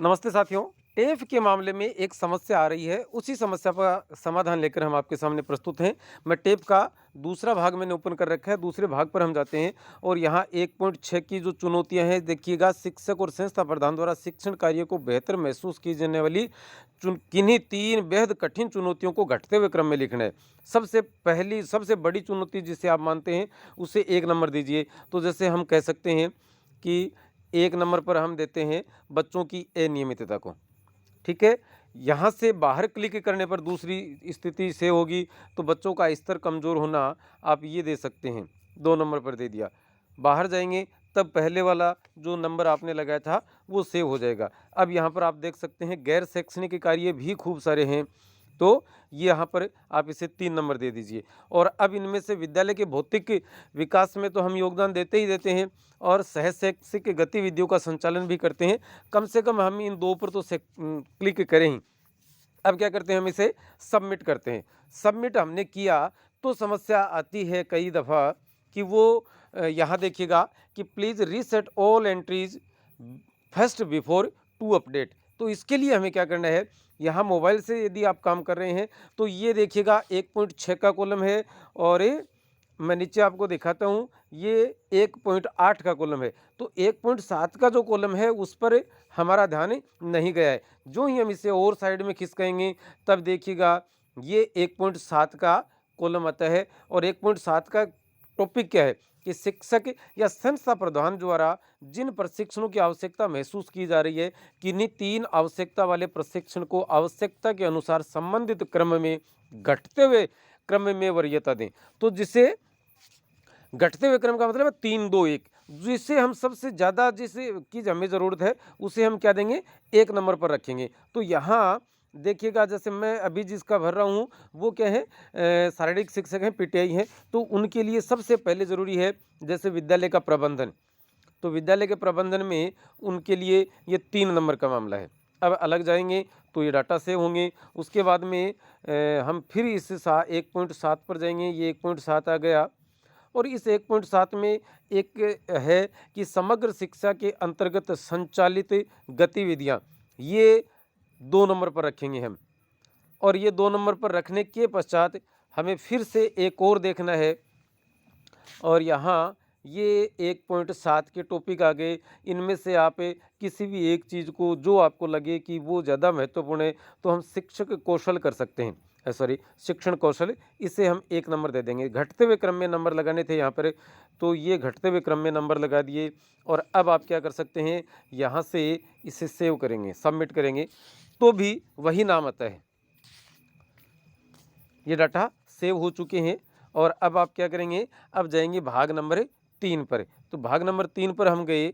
नमस्ते साथियों। टेफ के मामले में एक समस्या आ रही है, उसी समस्या का समाधान लेकर हम आपके सामने प्रस्तुत हैं। मैं टेप का दूसरा भाग मैंने ओपन कर रखा है, दूसरे भाग पर हम जाते हैं और यहाँ 1.6 की जो चुनौतियाँ हैं देखिएगा, शिक्षक और संस्था प्रधान द्वारा शिक्षण कार्य को बेहतर महसूस की जाने वाली किन्हीं 3 बेहद कठिन चुनौतियों को घटते हुए क्रम में लिखना है। सबसे बड़ी चुनौती जिसे आप मानते हैं, उसे 1 नंबर दीजिए। तो जैसे हम कह सकते हैं कि 1 नंबर पर हम देते हैं बच्चों की अनियमितता को, ठीक है? यहाँ से बाहर क्लिक करने पर दूसरी स्थिति से होगी, तो बच्चों का स्तर कमज़ोर होना आप ये दे सकते हैं, 2 नंबर पर दे दिया। बाहर जाएँगे तब पहले वाला जो नंबर आपने लगाया था वो सेव हो जाएगा। अब यहाँ पर आप देख सकते हैं गैर शैक्षणिक कार्य भी खूब सारे हैं, तो ये यहाँ पर आप इसे 3 नंबर दे दीजिए। और अब इनमें से विद्यालय के भौतिक विकास में तो हम योगदान देते ही देते हैं और सह शैक्षिक गतिविधियों का संचालन भी करते हैं। कम से कम हम इन 2 पर तो क्लिक करें ही। अब क्या करते हैं, हम इसे सबमिट करते हैं। सबमिट हमने किया तो समस्या आती है कई दफ़ा कि वो यहाँ देखिएगा कि please reset all entries first before to update. तो इसके लिए हमें क्या करना है, यहाँ मोबाइल से यदि आप काम कर रहे हैं तो ये देखिएगा 1.6 का कॉलम है और मैं नीचे आपको दिखाता हूँ, ये 1.8 का कॉलम है। तो 1.7 का जो कॉलम है उस पर हमारा ध्यान नहीं गया है। जो ही हम इसे और साइड में खिसकाएँगे तब देखिएगा ये 1.7 का कॉलम आता है और 1.7 का टॉपिक क्या है कि शिक्षक या संस्था प्रधान द्वारा जिन प्रशिक्षणों की आवश्यकता महसूस की जा रही है, किन्हीं 3 आवश्यकता वाले प्रशिक्षण को आवश्यकता के अनुसार संबंधित क्रम में घटते हुए क्रम में वरीयता दें। तो जिसे घटते हुए क्रम का मतलब है 3, 2, 1, जिससे हम सबसे ज़्यादा जिसे की हमें ज़रूरत है उसे हम क्या देंगे, 1 नंबर पर रखेंगे। तो यहाँ देखिएगा जैसे मैं अभी जिसका भर रहा हूँ वो क्या है, शारीरिक शिक्षक हैं, पीटीआई हैं, तो उनके लिए सबसे पहले ज़रूरी है जैसे विद्यालय का प्रबंधन। तो विद्यालय के प्रबंधन में उनके लिए ये 3 नंबर का मामला है। अब अलग जाएँगे तो ये डाटा सेव होंगे। उसके बाद में हम फिर इस 1.7 पर जाएँगे, ये 1.7 आ गया और इस 1.7 में एक है कि समग्र शिक्षा के अंतर्गत संचालित गतिविधियाँ, ये 2 नंबर पर रखेंगे हम। और ये 2 नंबर पर रखने के पश्चात हमें फिर से एक और देखना है और यहाँ ये 1.7 के टॉपिक आ गए। इनमें से आप किसी भी एक चीज़ को जो आपको लगे कि वो ज़्यादा महत्वपूर्ण है, तो हम शिक्षक कौशल कर सकते हैं। शिक्षण कौशल, इसे हम 1 नंबर दे देंगे। घटते हुए क्रम में नंबर लगाने थे यहाँ पर, तो ये घटते हुए क्रम में नंबर लगा दिए। और अब आप क्या कर सकते हैं, यहाँ से इसे सेव करेंगे, सबमिट करेंगे, तो भी वही नाम आता है। ये डाटा सेव हो चुके हैं और अब आप क्या करेंगे, अब जाएंगे भाग नंबर 3 पर। तो भाग नंबर 3 पर हम गए,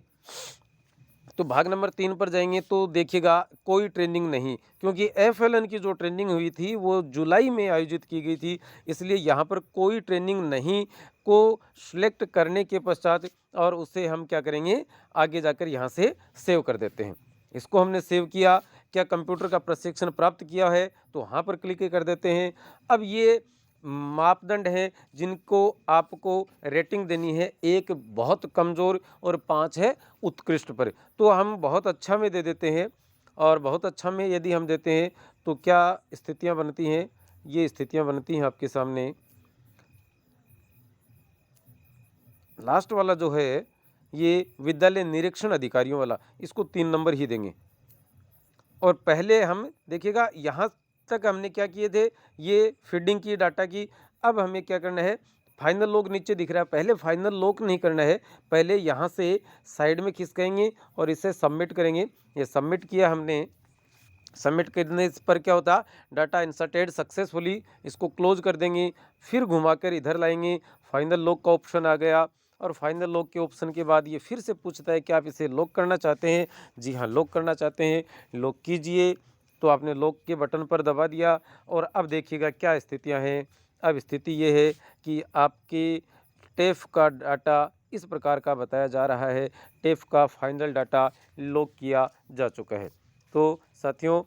तो भाग नंबर 3 पर जाएंगे तो देखिएगा कोई ट्रेनिंग नहीं, क्योंकि एफएलएन की जो ट्रेनिंग हुई थी वो जुलाई में आयोजित की गई थी, इसलिए यहाँ पर कोई ट्रेनिंग नहीं को सिलेक्ट करने के पश्चात और उसे हम क्या करेंगे, आगे जाकर यहाँ से सेव कर देते हैं। इसको हमने सेव किया, क्या कंप्यूटर का प्रशिक्षण प्राप्त किया है, तो वहाँ पर क्लिक कर देते हैं। अब ये मापदंड हैं जिनको आपको रेटिंग देनी है, 1 बहुत कमज़ोर और 5 है उत्कृष्ट पर। तो हम बहुत अच्छा में दे देते हैं और बहुत अच्छा में यदि हम देते हैं तो क्या स्थितियां बनती हैं, ये स्थितियां बनती हैं आपके सामने। लास्ट वाला जो है ये विद्यालय निरीक्षण अधिकारियों वाला, इसको 3 नंबर ही देंगे। और पहले हम देखिएगा यहाँ तक हमने क्या किए थे, ये फीडिंग की डाटा की। अब हमें क्या करना है, फाइनल लॉग नीचे दिख रहा है, पहले फाइनल लॉग नहीं करना है, पहले यहाँ से साइड में खिसकाएंगे और इसे सबमिट करेंगे। ये सबमिट किया हमने, सबमिट करने पर क्या होता, डाटा इंसर्टेड सक्सेसफुली, इसको क्लोज कर देंगे, फिर घुमाकर इधर लाएंगे, फाइनल लॉक का ऑप्शन आ गया और फाइनल लॉक के ऑप्शन के बाद ये फिर से पूछता है कि आप इसे लॉक करना चाहते हैं। जी हाँ, लॉक करना चाहते हैं, लॉक कीजिए। तो आपने लॉक के बटन पर दबा दिया और अब देखिएगा क्या स्थितियाँ हैं। अब स्थिति ये है कि आपके टेफ का डाटा इस प्रकार का बताया जा रहा है, टेफ का फाइनल डाटा लॉक किया जा चुका है। तो साथियों,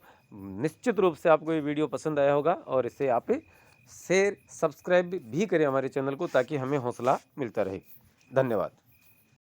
निश्चित रूप से आपको ये वीडियो पसंद आया होगा और इसे आप शेयर सब्सक्राइब भी करें हमारे चैनल को, ताकि हमें हौसला मिलता रहे। धन्यवाद।